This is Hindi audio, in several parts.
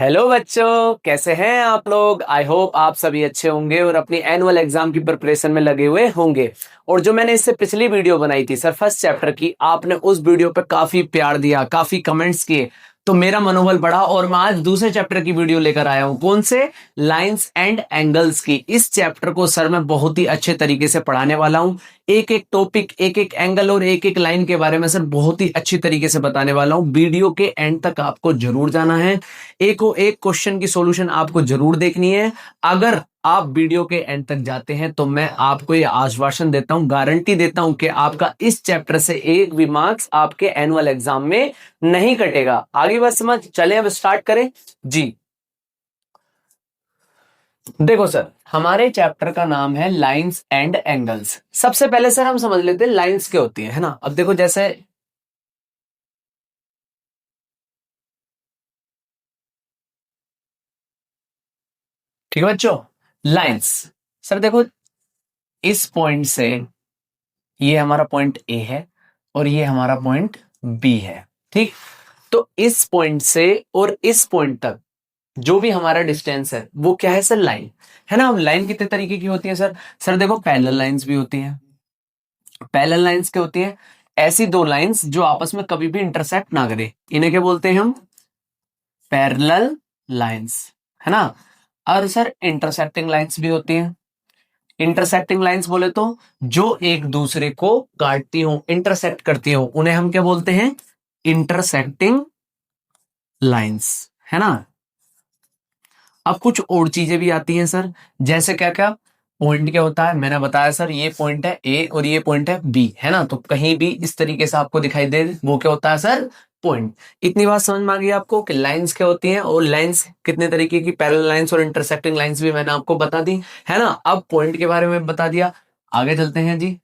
हेलो बच्चों, कैसे हैं आप लोग। आई होप आप सभी अच्छे होंगे और अपनी एनुअल एग्जाम की प्रिपरेशन में लगे हुए होंगे। और जो मैंने इससे पिछली वीडियो बनाई थी सर फर्स्ट चैप्टर की, आपने उस वीडियो पे काफी प्यार दिया, काफी कमेंट्स किए, तो मेरा मनोबल बढ़ा और मैं आज दूसरे चैप्टर की वीडियो लेकर आया हूं। कौन से? लाइंस एंड एंगल्स की। इस चैप्टर को सर मैं बहुत ही अच्छे तरीके से पढ़ाने वाला हूं। एक एक टॉपिक, एक एक एंगल और एक एक लाइन के बारे में सर बहुत ही अच्छी तरीके से बताने वाला हूं। वीडियो के एंड तक आपको जरूर जाना है। एक क्वेश्चन की सॉल्यूशन आपको जरूर देखनी है। अगर आप वीडियो के एंड तक जाते हैं तो मैं आपको ये आश्वासन देता हूं, गारंटी देता हूं कि आपका इस चैप्टर से एक भी मार्क्स आपके एनुअल एग्जाम में नहीं कटेगा। आगे बात समझ चले, अब स्टार्ट करें जी। देखो सर, हमारे चैप्टर का नाम है लाइंस एंड एंगल्स। सबसे पहले सर हम समझ लेते हैं लाइंस क्या होती है ना। अब देखो जैसे ठीक है बच्चों, लाइंस। सर देखो, इस पॉइंट से ये हमारा पॉइंट ए है और ये हमारा पॉइंट बी है। ठीक, तो इस पॉइंट से और इस पॉइंट तक जो भी हमारा डिस्टेंस है वो क्या है सर? लाइन है ना। अब लाइन कितने तरीके की होती है सर? सर देखो, पैरेलल लाइंस भी होती हैं। पैरेलल लाइंस क्या होती है? ऐसी दो लाइंस जो आपस में कभी भी इंटरसेक्ट ना करे, इन्हें क्या बोलते हैं हम? पैरेलल लाइंस, है ना। और सर इंटरसेक्टिंग लाइंस भी होती हैं। इंटरसेक्टिंग लाइंस बोले तो जो एक दूसरे को काटती हो, इंटरसेक्ट करती हो, उन्हें हम क्या बोलते हैं? इंटरसेक्टिंग लाइंस, है ना। अब कुछ और चीजें भी आती हैं सर, जैसे क्या क्या? पॉइंट क्या होता है, मैंने बताया सर, ये पॉइंट है ए और ये पॉइंट है बी, है ना। तो कहीं भी इस तरीके से आपको दिखाई दे वो क्या होता है सर? पॉइंट। इतनी बात समझ में आ गई आपको कि लाइंस क्या होती हैं और लाइंस कितने तरीके की, पैरेलल लाइंस और इंटरसेक्टिंग लाइंस भी मैंने आपको बता दी, है ना। अब पॉइंट के बारे में बता दिया, आगे चलते हैं जी।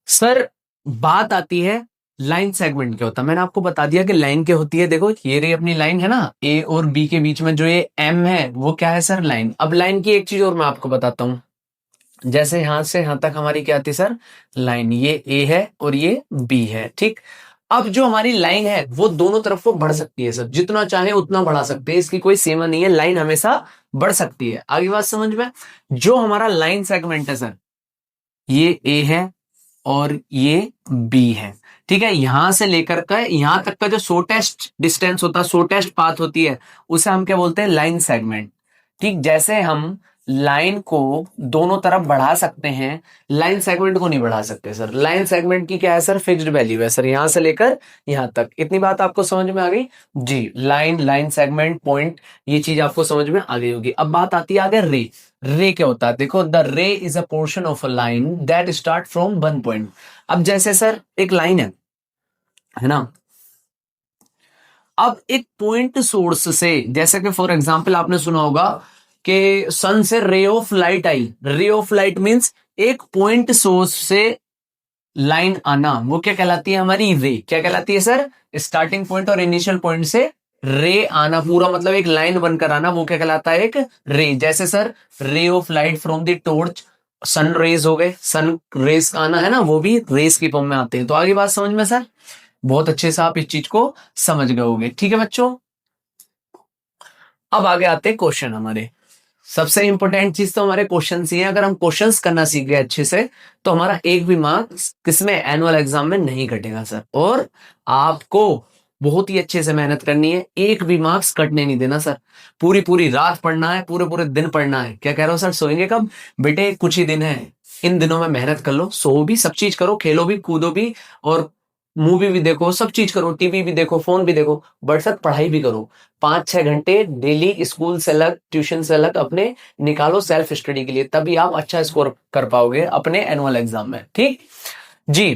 सर बात आती है लाइन सेगमेंट क्या होता है। मैंने आपको बता दिया कि लाइन क्या होती है। देखो ये रही अपनी लाइन, है ना। ए और बी के बीच में जो ये एम है वो क्या है सर? लाइन। अब लाइन की एक चीज और मैं आपको बताता हूं, जैसे यहां से यहां तक हमारी क्या आती है सर? लाइन। ये ए है और ये बी है, ठीक। अब जो हमारी लाइन है वो दोनों तरफ को बढ़ सकती है सर, जितना चाहे उतना बढ़ा सकते हैं, इसकी कोई सीमा नहीं है। लाइन हमेशा बढ़ सकती है। आगे बात समझ में। जो हमारा लाइन सेगमेंट है सर, ये ए है और ये बी है, ठीक है। यहां से लेकर का यहां तक का जो शॉर्टेस्ट डिस्टेंस होता है, शॉर्टेस्ट पाथ होती है, उसे हम क्या बोलते हैं? Line segment. ठीक, जैसे हम लाइन को दोनों तरफ बढ़ा सकते हैं, लाइन सेगमेंट को नहीं बढ़ा सकते सर। लाइन सेगमेंट की क्या है सर? फिक्स्ड वैल्यू है सर, यहां से लेकर यहां तक। इतनी बात आपको समझ में आ गई जी। लाइन, लाइन सेगमेंट, पॉइंट, ये चीज आपको समझ में आ गई होगी। अब बात आती है आगे रे। रे क्या होता है? देखो, द रे is a portion of a line that start from one point. अब जैसे सर एक लाइन है ना। अब एक पॉइंट सोर्स से, जैसे कि फॉर एग्जांपल आपने सुना होगा कि सन से रे ऑफ लाइट आई। रे ऑफ लाइट मींस एक पॉइंट सोर्स से लाइन आना, वो क्या कहलाती है? हमारी रे। क्या कहलाती है सर? स्टार्टिंग पॉइंट और इनिशियल पॉइंट से रे आना, पूरा मतलब एक लाइन बनकर आना, वो क्या कहलाता है? एक रे। जैसे sir ray of light from the torch, sun rays हो गए, सन रेज का आना, है ना, वो भी रेस की फॉर्म में आते हैं। तो आगे बात समझ में सर, बहुत अच्छे से आप इस चीज को समझ गए होंगे, ठीक है बच्चों। अब आगे आते हैं क्वेश्चन हमारे। सबसे इंपॉर्टेंट चीज तो हमारे क्वेश्चंस ही है। अगर हम क्वेश्चंस करना सीख गए अच्छे से तो हमारा एक भी मार्क्स किसमें? एनुअल एग्जाम में नहीं कटेगा सर। और आपको बहुत ही अच्छे से मेहनत करनी है, एक भी मार्क्स कटने नहीं देना सर। पूरी पूरी रात पढ़ना है, पूरे पूरे दिन पढ़ना है। क्या कह रहे हो सर, सोएंगे कब? बेटे कुछ ही दिन है, इन दिनों में मेहनत कर लो, सो भी, सब चीज करो, खेलो भी, कूदो भी, और मूवी भी देखो, सब चीज करो, टीवी भी देखो, फोन भी देखो, बट सर पढ़ाई भी करो। 5-6 घंटे डेली स्कूल से अलग, ट्यूशन से अलग अपने निकालो सेल्फ स्टडी के लिए, तभी आप अच्छा स्कोर कर पाओगे अपने एनुअल एग्जाम में, ठीक जी।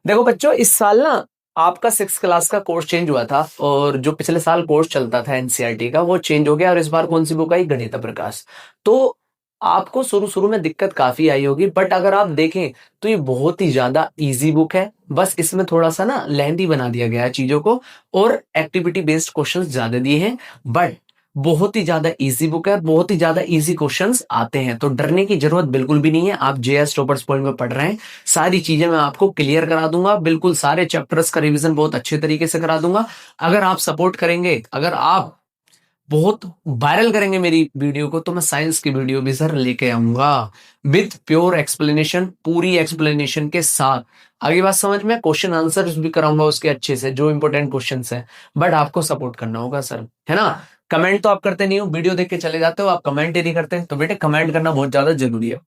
देखो बच्चों, इस साल ना आपका 6th क्लास का कोर्स चेंज हुआ था, और जो पिछले साल कोर्स चलता था एनसीईआरटी का वो चेंज हो गया, और इस बार कौन सी बुक आई? गणित प्रकाश। तो आपको शुरू शुरू में दिक्कत काफी आई होगी, बट अगर आप देखें तो ये बहुत ही ज्यादा इजी बुक है। बस इसमें थोड़ा सा ना लेंथी बना दिया गया है चीजों को, और एक्टिविटी बेस्ड क्वेश्चंस ज्यादा दिए हैं। बट बहुत ही ज्यादा इजी बुक है, बहुत ही ज्यादा इजी क्वेश्चंस आते हैं, तो डरने की जरूरत बिल्कुल भी नहीं है। आप जेएस टॉपर्स पॉइंट में पढ़ रहे हैं, सारी चीजें मैं आपको क्लियर करा दूंगा, बिल्कुल सारे चैप्टर्स का रिवीजन बहुत अच्छे तरीके से करा दूंगा। अगर आप सपोर्ट करेंगे, अगर आप बहुत वायरल करेंगे मेरी वीडियो को, तो मैं साइंस की वीडियो भी सर लेके आऊंगा विद प्योर एक्सप्लेनेशन, पूरी एक्सप्लेनेशन के साथ। आगे बात समझ में, क्वेश्चन आंसर्स भी कराऊंगा उसके अच्छे से, जो इंपॉर्टेंट क्वेश्चंस हैं। बट आपको सपोर्ट करना होगा सर, है ना। कमेंट तो आप करते नहीं हो, वीडियो देख के चले जाते हो, आप कमेंट ही नहीं करते, तो बेटे कमेंट करना बहुत ज्यादा जरूरी है।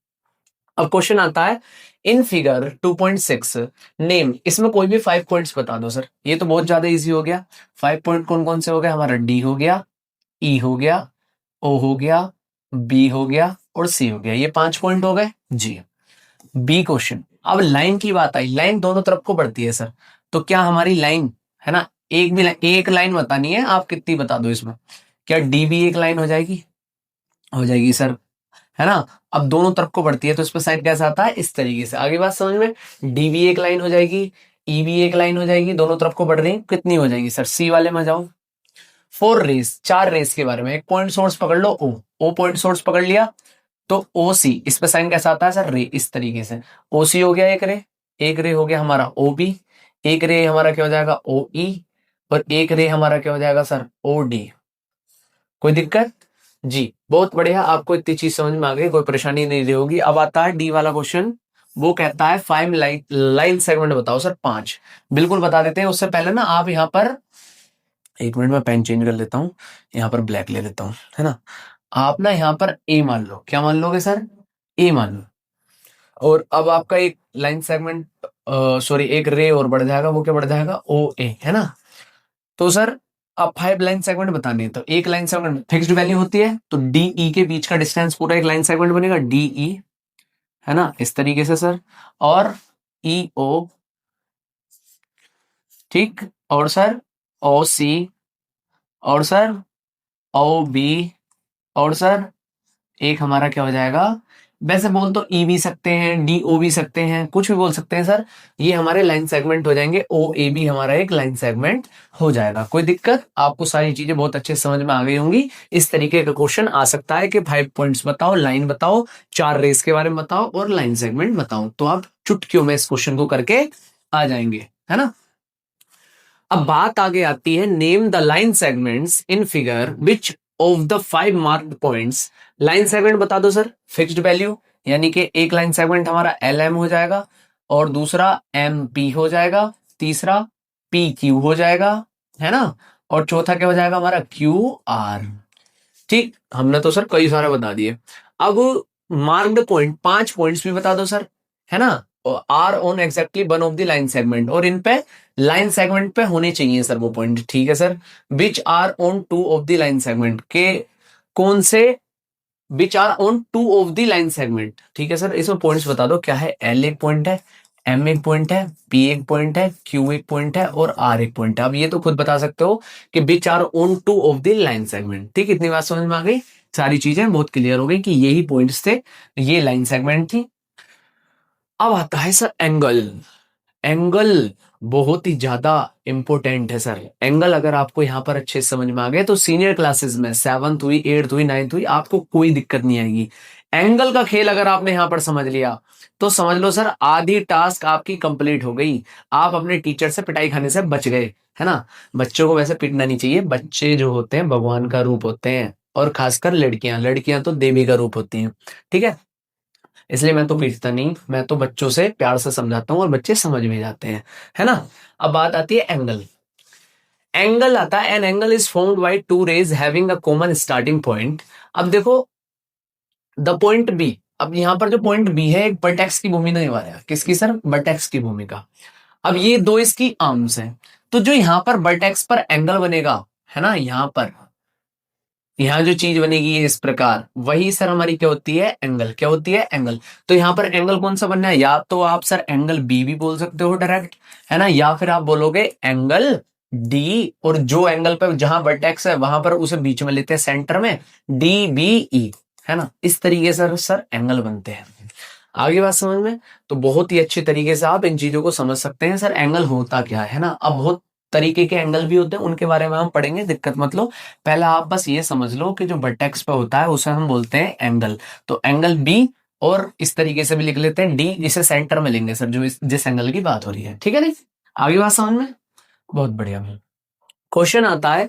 अब क्वेश्चन आता है, इन फिगर 2.6 नेम, इसमें कोई भी 5 पॉइंट्स बता दो सर। ये तो बहुत ज्यादा इजी हो गया। 5 पॉइंट कौन कौन से हो गए हमारा? डी हो गया, ई हो गया, ओ हो गया, बी हो गया और सी हो गया। ये 5 पॉइंट हो गए जी। बी क्वेश्चन, अब लाइन की बात आई, लाइन दोनों तरफ को बढ़ती है सर, तो क्या हमारी लाइन, है ना, एक भी एक लाइन बतानी है, आप कितनी बता दो इसमें। क्या डी भी एक लाइन हो जाएगी? हो जाएगी सर, है ना। अब दोनों तरफ को बढ़ती है, तो इस पर साइन कैसा आता है? इस तरीके से। आगे बात समझ में, डी भी एक लाइन हो जाएगी, ई भी एक लाइन हो जाएगी, दोनों तरफ को बढ़ रही है, कितनी हो जाएगी सर? सी वाले में जाओ। 4 रेस, 4 रेस के बारे में, एक पॉइंट सोर्स पकड़ लो, ओ पॉइंट सोर्स पकड़ लिया, तो ओ सी, इस पे साइन कैसा आता है सर? रे, इस तरीके से। ओ सी हो गया एक रे हो गया हमारा ओ बी, एक रे हमारा क्या हो जाएगा? ओ ई, और एक रे हमारा क्या हो जाएगा सर? O D. कोई दिक्कत? जी, बहुत बढ़िया, आपको इतनी चीज समझ में आ गई, कोई परेशानी नहीं रही होगी। अब आता है डी वाला क्वेश्चन, वो कहता है 5 लाइन सेगमेंट बताओ सर। 5 बिल्कुल बता देते हैं। उससे पहले ना आप यहाँ पर, एक मिनट में पेन चेंज कर लेता हूँ, यहाँ पर ब्लैक ले लेता हूँ, है ना। आप ना यहाँ पर ए मान लो, क्या मान लोगे सर? ए मान लो। और अब आपका एक लाइन सेगमेंट, सॉरी, एक रे और बढ़ जाएगा, वो क्या बढ़ जाएगा? ओ ए, है ना। तो सर अब 5 लाइन सेगमेंट बताने हैं, तो एक लाइन सेगमेंट फिक्स्ड वैल्यू होती है, तो डी ई के बीच का डिस्टेंस पूरा एक लाइन सेगमेंट बनेगा, डी ई, है ना, इस तरीके से सर। और ई ओ, ठीक, और सर ओ सी, और सर ओ बी, और सर एक हमारा क्या हो जाएगा? वैसे बोल तो ई भी सकते हैं, डी ओ भी सकते हैं, कुछ भी बोल सकते हैं सर। ये हमारे लाइन सेगमेंट हो जाएंगे, ओ ए भी हमारा एक लाइन सेगमेंट हो जाएगा। कोई दिक्कत? आपको सारी चीजें बहुत अच्छे से समझ में आ गई होंगी। इस तरीके का क्वेश्चन आ सकता है कि 5 पॉइंट्स बताओ, लाइन बताओ, 4 रेस के बारे में बताओ और लाइन सेगमेंट बताओ, तो आप चुटकियों में इस क्वेश्चन को करके आ जाएंगे, है ना। अब बात आगे आती है, name the line segments in figure which of the 5 marked points. Line segment बता दो सर, फिक्स्ड वैल्यू, यानी कि एक लाइन सेगमेंट हमारा एल एम हो जाएगा, और दूसरा एम पी हो जाएगा, तीसरा पी क्यू हो जाएगा, है ना, और चौथा क्या हो जाएगा हमारा? Q R. ठीक, हमने तो सर कई सारे बता दिए। अब मार्क्ड पॉइंट 5 पॉइंट्स भी बता दो सर, है ना, are on exactly one of the line segment, और इन पे लाइन सेगमेंट पे होने चाहिए सर वो पॉइंट, ठीक है sir. Which are on 2 of the line segment के, कौन से? Which are on 2 of the line segment, ठीक है सर। इसमें पॉइंट्स बता दो, क्या है? एल एक पॉइंट है, एम एक पॉइंट है, पी एक पॉइंट है, क्यू एक पॉइंट है और आर एक पॉइंट है। अब ये तो खुद बता सकते हो कि which are on 2 of the line segment. ठीक, इतनी बात समझ में आ गई, सारी चीजें बहुत क्लियर हो गई कि यही पॉइंट्स थे, ये लाइन सेगमेंट थी। अब आता है सर एंगल। एंगल बहुत ही ज्यादा इंपॉर्टेंट है सर। एंगल अगर आपको यहाँ पर अच्छे से समझ में आ गए, तो सीनियर क्लासेस में 7th हुई, 8th हुई, 9th हुई, आपको कोई दिक्कत नहीं आएगी। एंगल का खेल अगर आपने यहाँ पर समझ लिया, तो समझ लो सर आधी टास्क आपकी कंप्लीट हो गई। आप अपने टीचर से पिटाई खाने से बच गए, है ना। बच्चों को वैसे पिटना नहीं चाहिए, बच्चे जो होते हैं भगवान का रूप होते हैं, और खासकर लड़कियां, लड़कियां तो देवी का रूप होती हैं, ठीक है। इसलिए मैं तो पीटता नहीं, मैं तो बच्चों से प्यार से समझाता हूँ और बच्चे समझ में जाते हैं, है ना। अब बात आती है एंगल। एंगल आता है, an angle is formed by two rays having a common starting point. अब देखो द पॉइंट बी, अब यहाँ पर जो पॉइंट बी है, एक वर्टेक्स की भूमिका निभा रहा है। किसकी सर? वर्टेक्स की भूमिका। अब ये दो इसकी आर्म्स हैं, तो जो यहाँ पर वर्टेक्स पर एंगल बनेगा, है ना, यहाँ पर, यहाँ जो चीज बनेगी इस प्रकार, वही सर हमारी क्या होती है? एंगल। क्या होती है? एंगल। तो यहाँ पर एंगल कौन सा बनना है? या तो आप सर एंगल बी भी बोल सकते हो डायरेक्ट, है ना, या फिर आप बोलोगे एंगल डी, और जो एंगल पे जहां वर्टेक्स है वहां पर उसे बीच में लेते हैं सेंटर में, डी बी ई, है ना। इस तरीके से सर एंगल बनते हैं। आगे बात समझ में, तो बहुत ही अच्छे तरीके से आप इन चीजों को समझ सकते हैं। सर एंगल होता क्या है ना। अब बहुत तरीके के एंगल भी होते हैं, उनके बारे में हम पढ़ेंगे, दिक्कत मत लो। पहले आप बस ये समझ लो कि जो वर्टेक्स पे होता है उसे हम बोलते हैं एंगल। तो एंगल बी, और इस तरीके से भी लिख लेते हैं डी, जिसे सेंटर में लेंगे सर, जो जिस एंगल की बात हो रही है। ठीक है नहीं, आगे बात समझ में? बहुत बढ़िया। क्वेश्चन आता है,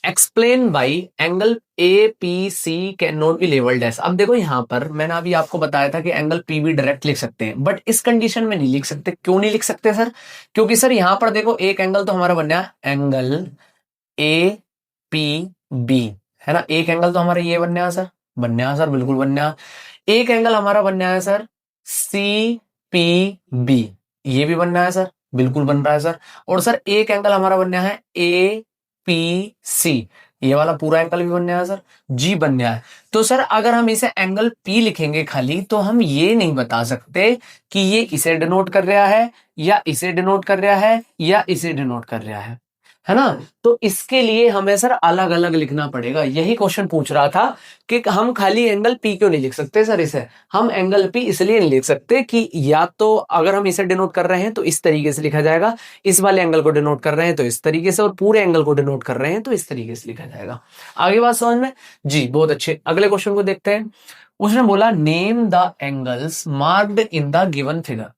explain why angle A P C can not be labelled as. अब देखो यहां पर मैंने अभी आपको बताया था कि एंगल पी भी डायरेक्ट लिख सकते हैं, बट इस कंडीशन में नहीं लिख सकते। क्यों नहीं लिख सकते सर? क्योंकि सर यहां पर देखो एक एंगल तो हमारा बन गया एंगल ए पी बी, है ना। एक एंगल तो हमारा ये बन गया सर, बन गया सर, बिल्कुल बन गया। एक एंगल हमारा बन गया है सर सी पी बी, ये भी बन रहा है सर, बिल्कुल बन रहा है सर। और सर एक एंगल हमारा बन गया है ए पी सी, ये वाला पूरा एंगल भी बन गया है सर, जी बन गया है। तो सर अगर हम इसे एंगल पी लिखेंगे खाली, तो हम ये नहीं बता सकते कि ये इसे डिनोट कर रहा है, या इसे डिनोट कर रहा है, या इसे डिनोट कर रहा है ना। तो इसके लिए हमें सर अलग अलग लिखना पड़ेगा। यही क्वेश्चन पूछ रहा था कि हम खाली एंगल पी क्यों नहीं लिख सकते सर। इसे हम एंगल पी इसलिए नहीं लिख सकते कि या तो अगर हम इसे डिनोट कर रहे हैं तो इस तरीके से लिखा जाएगा, इस वाले एंगल को डिनोट कर रहे हैं तो इस तरीके से, और पूरे एंगल को डिनोट कर रहे हैं तो इस तरीके से लिखा जाएगा। आगे बात समझ में? जी बहुत अच्छे। अगले क्वेश्चन को देखते हैं। उसने बोला name the angles marked in the given figure.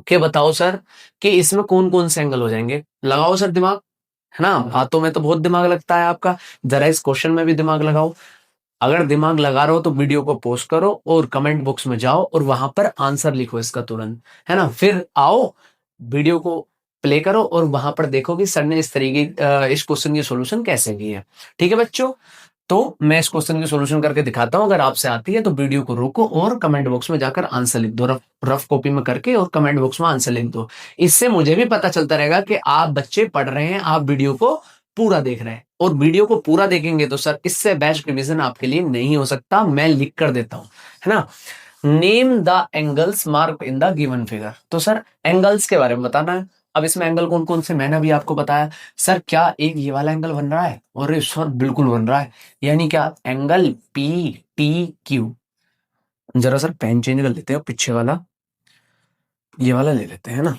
के बताओ सर कि इसमें कौन कौन से एंगल हो जाएंगे। लगाओ सर दिमाग, है ना। बातों में तो बहुत दिमाग लगता है आपका, जरा इस क्वेश्चन में भी दिमाग लगाओ। अगर दिमाग लगा रहे हो तो वीडियो को पोस्ट करो और कमेंट बॉक्स में जाओ और वहां पर आंसर लिखो इसका तुरंत, है ना। फिर आओ वीडियो को प्ले करो और वहां पर देखो कि सर ने इस तरीके इस क्वेश्चन की सॉल्यूशन कैसे की है। ठीक है बच्चों, तो मैं इस क्वेश्चन की सॉल्यूशन करके दिखाता हूं। अगर आपसे आती है तो वीडियो को रोको और कमेंट बॉक्स में जाकर आंसर लिख दो, रफ रफ कॉपी में करके, और कमेंट बॉक्स में आंसर लिख दो। इससे मुझे भी पता चलता रहेगा कि आप बच्चे पढ़ रहे हैं, आप वीडियो को पूरा देख रहे हैं। और वीडियो को पूरा देखेंगे तो सर इससे बेस्ट रिवीजन आपके लिए नहीं हो सकता, मैं लिख कर देता हूं, है ना। Name the angles mark in the given figure. तो सर एंगल्स के बारे में बताना है। अब इसमें एंगल कौन कौन से मैंने अभी आपको बताया। सर क्या एक ये वाला एंगल बन रहा है? और सर बिल्कुल बन रहा है। यानी क्या? Angle P T Q. जरा सर पेन चेंज कर लेते हैं, पीछे वाला ये वाला ले लेते हैं ना।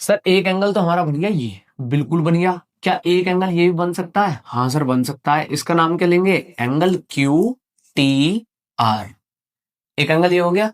सर एक एंगल तो हमारा बन गया, ये बिल्कुल बन गया। क्या एक एंगल ये भी बन सकता है? हाँ सर बन सकता है। इसका नाम क्या लेंगे? Angle Q T R. एक एंगल ये हो गया।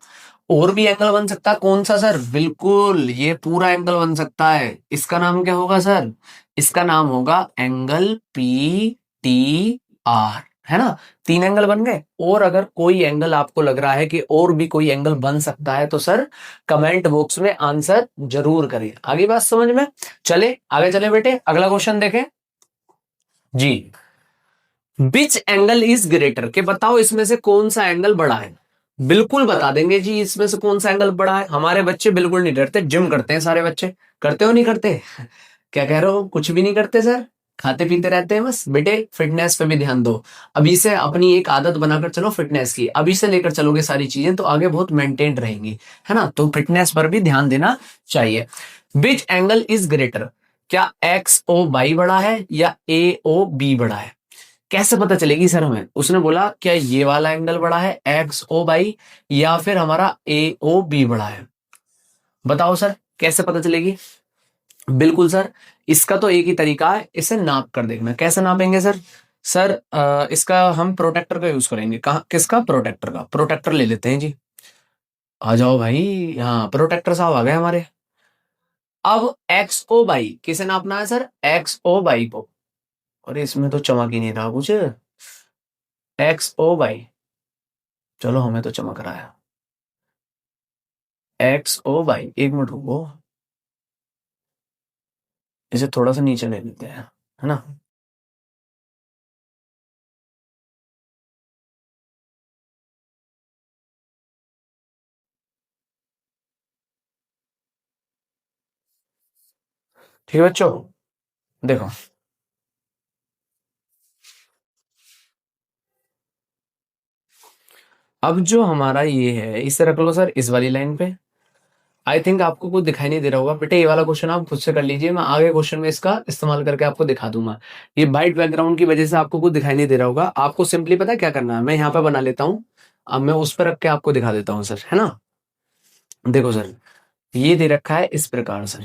और भी एंगल बन सकता है, कौन सा सर? बिल्कुल ये पूरा एंगल बन सकता है। इसका नाम क्या होगा सर? इसका नाम होगा एंगल पी टी आर, है ना। तीन एंगल बन गए। और अगर कोई एंगल आपको लग रहा है कि और भी कोई एंगल बन सकता है तो सर कमेंट बॉक्स में आंसर जरूर करिए। आगे बात समझ में? चले आगे चले बेटे, अगला क्वेश्चन देखें जी। विच एंगल इज ग्रेटर, के बताओ इसमें से कौन सा एंगल बड़ा है। बिल्कुल बता देंगे जी इसमें से कौन सा एंगल बड़ा है। हमारे बच्चे बिल्कुल नहीं डरते, जिम करते हैं सारे बच्चे। करते हो नहीं करते? क्या कह रहे हो? कुछ भी नहीं करते सर, खाते पीते रहते हैं बस। बेटे फिटनेस पे भी ध्यान दो, अभी से अपनी एक आदत बनाकर चलो फिटनेस की। अभी से लेकर चलोगे सारी चीजें तो आगे बहुत मेंटेन रहेंगी, है ना। तो फिटनेस पर भी ध्यान देना चाहिए। विच एंगल इज ग्रेटर, क्या एक्स ओ वाई बड़ा है या ए ओ बी बड़ा है? कैसे पता चलेगी सर हमें? उसने बोला क्या ये वाला एंगल बड़ा है एक्स ओ बाई, या फिर हमारा ए ओ बी बड़ा है। बताओ सर कैसे पता चलेगी? बिल्कुल सर, इसका तो एक ही तरीका है, इसे नाप कर देखना। कैसे नापेंगे सर? सर इसका हम प्रोटेक्टर का यूज करेंगे। कहा किसका? प्रोटेक्टर का। प्रोटेक्टर ले लेते हैं जी। आ जाओ भाई, हाँ प्रोटेक्टर साहब आ गए हमारे। अब एक्स ओ बाई किसे नापना है सर? एक्स ओ बाई को। अरे इसमें तो चमक ही नहीं रहा कुछ। एक्स ओ बाई, चलो हमें तो चमक रहा है। एक्स ओ बाई, एक मिनट रुको, इसे थोड़ा सा नीचे ले लेते हैं, है ना। ठीक है बच्चों, देखो अब जो हमारा ये है इसे रख लो सर इस वाली लाइन पे। आई थिंक आपको कुछ दिखाई नहीं दे रहा होगा बेटे, ये वाला क्वेश्चन आप खुद से कर लीजिए, मैं आगे क्वेश्चन में इसका इस्तेमाल करके आपको दिखा दूंगा। ये वाइट बैकग्राउंड की वजह से आपको कुछ दिखाई नहीं दे रहा होगा। आपको सिंपली पता है क्या करना है, मैं यहाँ पे बना लेता हूँ। अब मैं उस पर रख के आपको दिखा देता हूँ सर, है ना। देखो सर ये दे रखा है इस प्रकार से,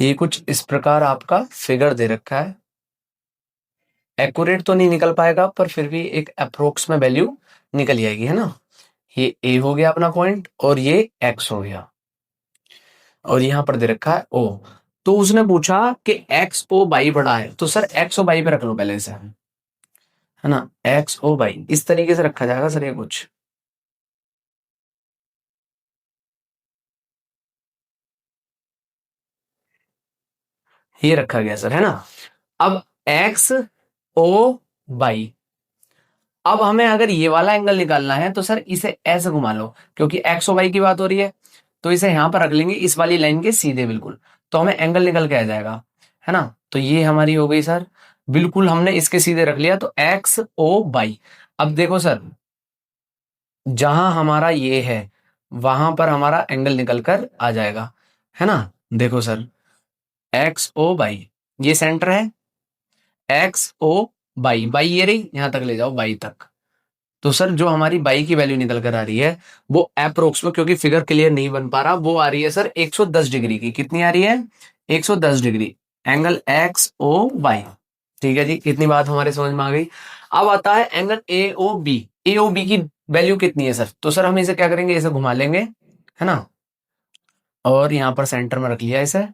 ये कुछ इस प्रकार आपका फिगर दे रखा है। एक्यूरेट तो नहीं निकल पाएगा, पर फिर भी एक अप्रोक्स में वैल्यू निकल जाएगी, है ना। ये ए हो गया अपना पॉइंट, और ये एक्स हो गया, और यहां पर दे रखा है ओ। तो उसने पूछा कि एक्स ओ बाई बड़ा है, तो सर एक्स ओ बाई पे रख लो पहले से, है ना। एक्स ओ बाई इस तरीके से रखा जाएगा सर, ये कुछ ये रखा गया सर, है ना। अब एक्स ओ बाई, अब हमें अगर ये वाला एंगल निकालना है तो सर इसे ऐसे घुमा लो, क्योंकि एक्स ओ वाई की बात हो रही है, तो इसे यहां पर रख लेंगे इस वाली लाइन के सीधे बिल्कुल, तो हमें एंगल निकल के आ जाएगा, है ना। तो ये हमारी हो गई सर, बिल्कुल हमने इसके सीधे रख लिया, तो एक्स ओ बाई। अब देखो सर, जहां हमारा ये है वहां पर हमारा एंगल निकल कर आ जाएगा, है ना। देखो सर, एक्स ओ बाई, ये सेंटर है, एक्स ओ बाई, बाई ये रही, यहां तक ले जाओ बाई तक। तो सर जो हमारी बाई की वैल्यू निकल कर आ रही है वो अप्रोक्स में, क्योंकि फिगर क्लियर नहीं बन पा रहा, वो आ रही है सर 110 डिग्री की। कितनी आ रही है? 110 degree, angle X O Y. ठीक है जी, इतनी बात हमारे समझ में आ गई। अब आता है angle A O B. A O B की वैल्यू कितनी है सर? तो सर हम इसे क्या करेंगे, इसे घुमा लेंगे, है ना, और यहां पर सेंटर में रख लिया इसे,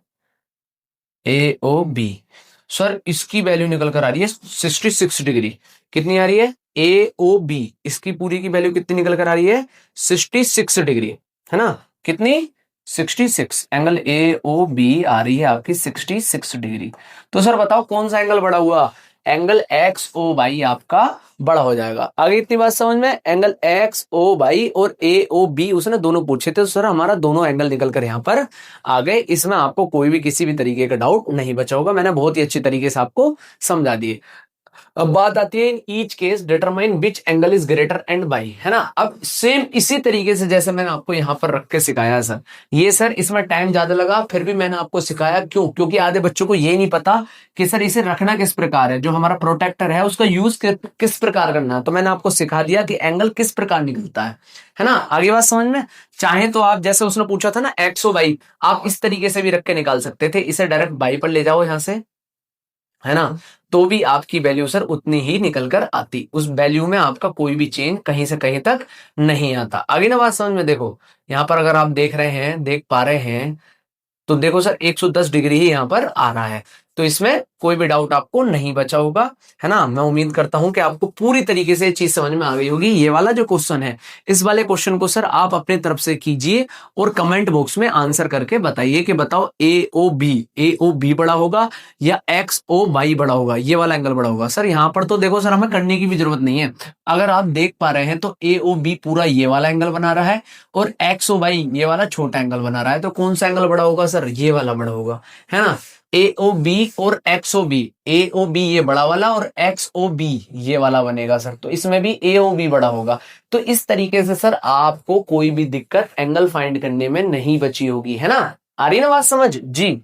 ए ओ बी। सर इसकी वैल्यू निकल कर आ रही है 66 डिग्री। कितनी आ रही है? ए ओ बी, इसकी पूरी की वैल्यू कितनी निकल कर आ रही है? 66 डिग्री, है ना। कितनी? 66। एंगल ए ओ बी आ रही है आपकी 66 डिग्री। तो सर बताओ कौन सा एंगल बड़ा हुआ? एंगल एक्स ओ बाई आपका बड़ा हो जाएगा। आगे इतनी बात समझ में? एंगल एक्स ओ बाई और ए ओ बी उसने दोनों पूछे थे, तो सर हमारा दोनों एंगल निकल कर यहां पर आ गए। इसमें आपको कोई भी किसी भी तरीके का डाउट नहीं बचा होगा, मैंने बहुत ही अच्छी तरीके से आपको समझा दिए। अब बात आती है in each case determine which angle is greater and by, है ना। अब सेम इसी तरीके से जैसे मैंने आपको यहां पर रख के सिखाया सर, ये सर इसमें टाइम ज्यादा लगा, फिर भी मैंने आपको सिखाया। क्यों? क्योंकि आधे बच्चों को ये नहीं पता कि सर इसे रखना किस प्रकार है, जो हमारा प्रोटेक्टर है उसका यूज किस प्रकार करना है। तो मैंने आपको सिखा दिया कि एंगल किस प्रकार निकलता है ना। आगे बात समझ में? चाहे तो आप जैसे उसने पूछा था ना एक्स ओ बाई, आप इस तरीके से भी रख के निकाल सकते थे, इसे डायरेक्ट बाई पर ले जाओ यहां से, है ना। तो भी आपकी वैल्यू सर उतनी ही निकल कर आती, उस वैल्यू में आपका कोई भी चेंज कहीं से कहीं तक नहीं आता। आगे ना बात समझ में? देखो यहां पर अगर आप देख रहे हैं, देख पा रहे हैं, तो देखो सर 110 डिग्री ही यहाँ पर आ रहा है, तो इसमें कोई भी डाउट आपको नहीं बचा होगा, है ना। मैं उम्मीद करता हूं कि आपको पूरी तरीके से ये चीज समझ में आ गई होगी। ये वाला जो क्वेश्चन है, इस वाले क्वेश्चन को सर आप अपने तरफ से कीजिए और कमेंट बॉक्स में आंसर करके बताइए कि बताओ ए ओ बी बड़ा होगा या एक्स ओ वाई बड़ा होगा, ये वाला एंगल बड़ा होगा। सर यहाँ पर तो देखो सर हमें करने की भी जरूरत नहीं है, अगर आप देख पा रहे हैं तो ए ओ बी पूरा ये वाला एंगल बना रहा है और एक्स ओ वाई ये वाला छोटा एंगल बना रहा है, तो कौन सा एंगल बड़ा होगा सर? ये वाला बड़ा होगा, है ना। ए ओ बी और x O B, A O B ये बड़ा वाला और एक्स ओ बी ये वाला बनेगा सर, तो इसमें भी ए ओ बी बड़ा होगा। तो इस तरीके से सर आपको कोई भी दिक्कत एंगल फाइंड करने में नहीं बची होगी, है ना। आ रही ना बात समझ जी?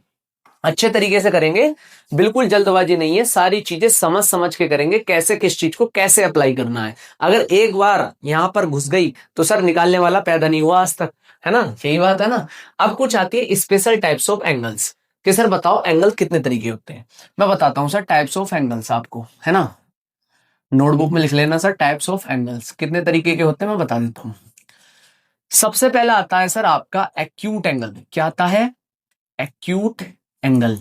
अच्छे तरीके से करेंगे, बिल्कुल जल्दबाजी नहीं है, सारी चीजें समझ समझ के करेंगे, कैसे किस चीज को कैसे अप्लाई करना है। अगर एक बार यहां पर घुस गई तो सर निकालने वाला पैदा नहीं हुआ आज तक, है ना। यही बात है ना। अब कुछ आती है स्पेशल टाइप्स ऑफ एंगल्स, कि सर बताओ एंगल कितने तरीके होते हैं। मैं बताता हूं सर टाइप्स ऑफ एंगल्स आपको, है ना। नोटबुक में लिख लेना सर, टाइप्स ऑफ एंगल्स कितने तरीके के होते हैं मैं बता देता हूं। सबसे पहला आता है सर आपका एक्यूट एंगल। क्या आता है? Acute angle.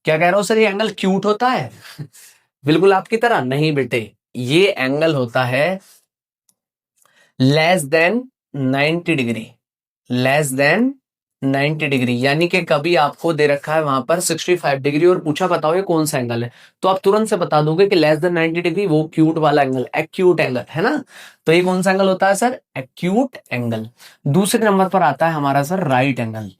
क्या कह रहा हूं सर, ये एंगल क्यूट होता है? बिल्कुल आपकी तरह नहीं बेटे, ये एंगल होता है less than 90 degree, less than 90 degree. यानी कि कभी आपको दे रखा है वहां पर 65 डिग्री और पूछा बताओ ये कौन सा एंगल है, तो आप तुरंत से बता दोगे कि लेस देन 90 डिग्री वो क्यूट वाला एंगल, एक्यूट एंगल, है ना। तो ये कौन सा एंगल होता है सर? Acute angle. दूसरे नंबर पर आता है हमारा sir right angle.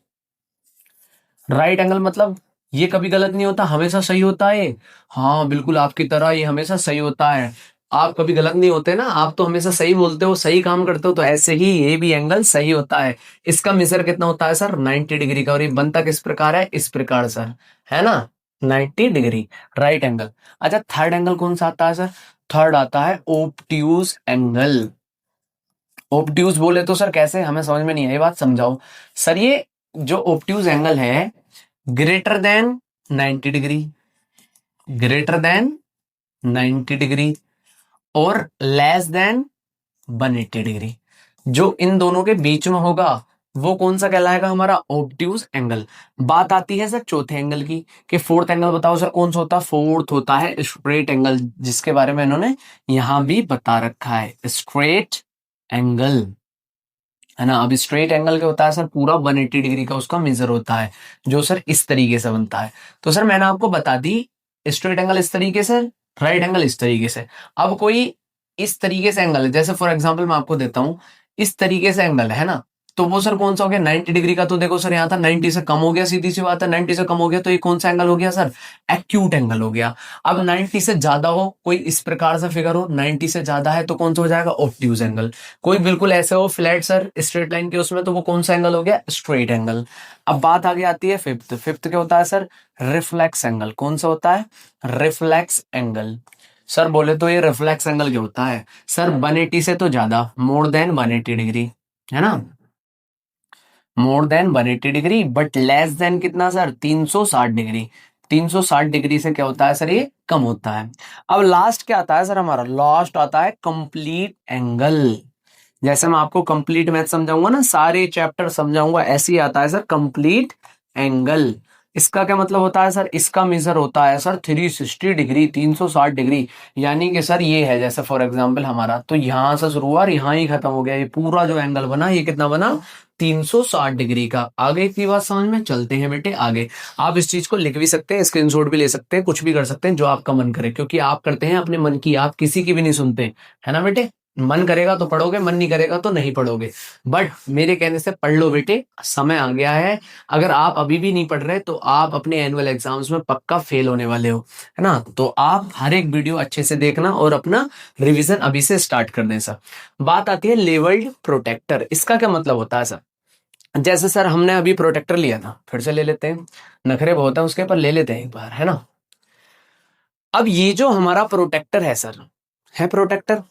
Right angle मतलब ये कभी गलत नहीं होता, हमेशा सही होता है। हाँ बिल्कुल आपकी तरह ये हमेशा सही होता है, आप कभी गलत नहीं होते ना, आप तो हमेशा सही बोलते हो, सही काम करते हो, तो ऐसे ही ये भी एंगल सही होता है। इसका मेजर कितना होता है सर? 90 डिग्री का, और ये बनता किस प्रकार है? इस प्रकार सर, है ना, 90 डिग्री राइट एंगल। अच्छा थर्ड एंगल कौन सा आता है सर? थर्ड आता है ओब्ट्यूज एंगल। ओब्ट्यूज बोले तो सर कैसे? हमें समझ में नहीं आई, बात समझाओ। सर ये जो ओब्ट्यूज एंगल है greater than 90 degree, greater than 90 degree, और लेस देन 180 डिग्री। जो इन दोनों के बीच में होगा वो कौन सा कहलाएगा? हमारा ऑब्ट्यूज एंगल। बात आती है सर चौथे एंगल की, कि फोर्थ एंगल बताओ सर कौन सा होता है? फोर्थ होता है स्ट्रेट एंगल, जिसके बारे में इन्होंने यहां भी बता रखा है, स्ट्रेट एंगल, है ना। अब स्ट्रेट एंगल क्या होता है सर? पूरा 180 डिग्री का उसका मेजर होता है, जो सर इस तरीके से बनता है। तो सर मैंने आपको बता दी, स्ट्रेट एंगल इस तरीके से, राइट एंगल इस तरीके से। अब कोई इस तरीके से एंगल है, जैसे फॉर एग्जांपल मैं आपको देता हूं, इस तरीके से एंगल है ना, तो वो सर कौन सा हो गया? 90 डिग्री का। तो देखो सर यहाँ था 90 से कम हो गया, सीधी सी बात है, 90 से कम हो गया, तो ये कौन सा एंगल हो गया सर? एक्यूट एंगल हो गया। अब 90 से ज्यादा हो, कोई इस प्रकार से फिगर हो, 90 से ज्यादा है तो कौन सा हो जाएगा? Obtuse angle. कोई बिल्कुल ऐसे हो फ्लैट सर स्ट्रेट लाइन के उसमें, तो वो कौन सा एंगल हो गया? Straight angle. अब बात आगे आती है फिफ्थ। फिफ्थ क्या होता है सर? Reflex angle. कौन सा होता है? Reflex angle. सर बोले तो ये रिफ्लेक्स एंगल क्या होता है सर? 180 से तो ज्यादा, मोर देन 180 डिग्री, है ना, more than 180 degree, but less than कितना सर? 360 डिग्री। 360 डिग्री से क्या होता है सर? ये कम होता है। अब लास्ट क्या आता है सर? हमारा लास्ट आता है कंप्लीट एंगल। जैसे मैं आपको कंप्लीट मैथ समझाऊंगा ना, सारे चैप्टर समझाऊंगा, ऐसे ही आता है सर कंप्लीट एंगल। इसका क्या मतलब होता है सर? इसका मेजर होता है सर 360 डिग्री, 360 डिग्री। यानी कि सर ये है, जैसे फॉर एग्जांपल हमारा, तो यहां से शुरू हुआ और यहां ही खत्म हो गया, ये पूरा जो एंगल बना ये कितना बना? 360 डिग्री का। आगे की बात समझ में, चलते हैं बेटे आगे। आप इस चीज को लिख भी सकते हैं, स्क्रीनशॉट भी ले सकते हैं, कुछ भी कर सकते हैं जो आपका मन करे, क्योंकि आप करते हैं अपने मन की, आप किसी की भी नहीं सुनते, है ना बेटे। मन करेगा तो पढ़ोगे, मन नहीं करेगा तो नहीं पढ़ोगे, बट मेरे कहने से पढ़ लो बेटे, समय आ गया है। अगर आप अभी भी नहीं पढ़ रहे तो आप अपने एनुअल एग्जाम्स में पक्का फेल होने वाले हो, है ना। तो आप हर एक वीडियो अच्छे से देखना और अपना रिवीजन अभी से स्टार्ट कर दें सर। बात आती है लेवल्ड प्रोटेक्टर। इसका क्या मतलब होता है सर? जैसे सर हमने अभी प्रोटेक्टर लिया था, फिर से ले लेते हैं, नखरे बहुत है उसके, पर ले लेते हैं एक बार, है ना। अब ये जो हमारा प्रोटेक्टर है सर, है प्रोटेक्टर,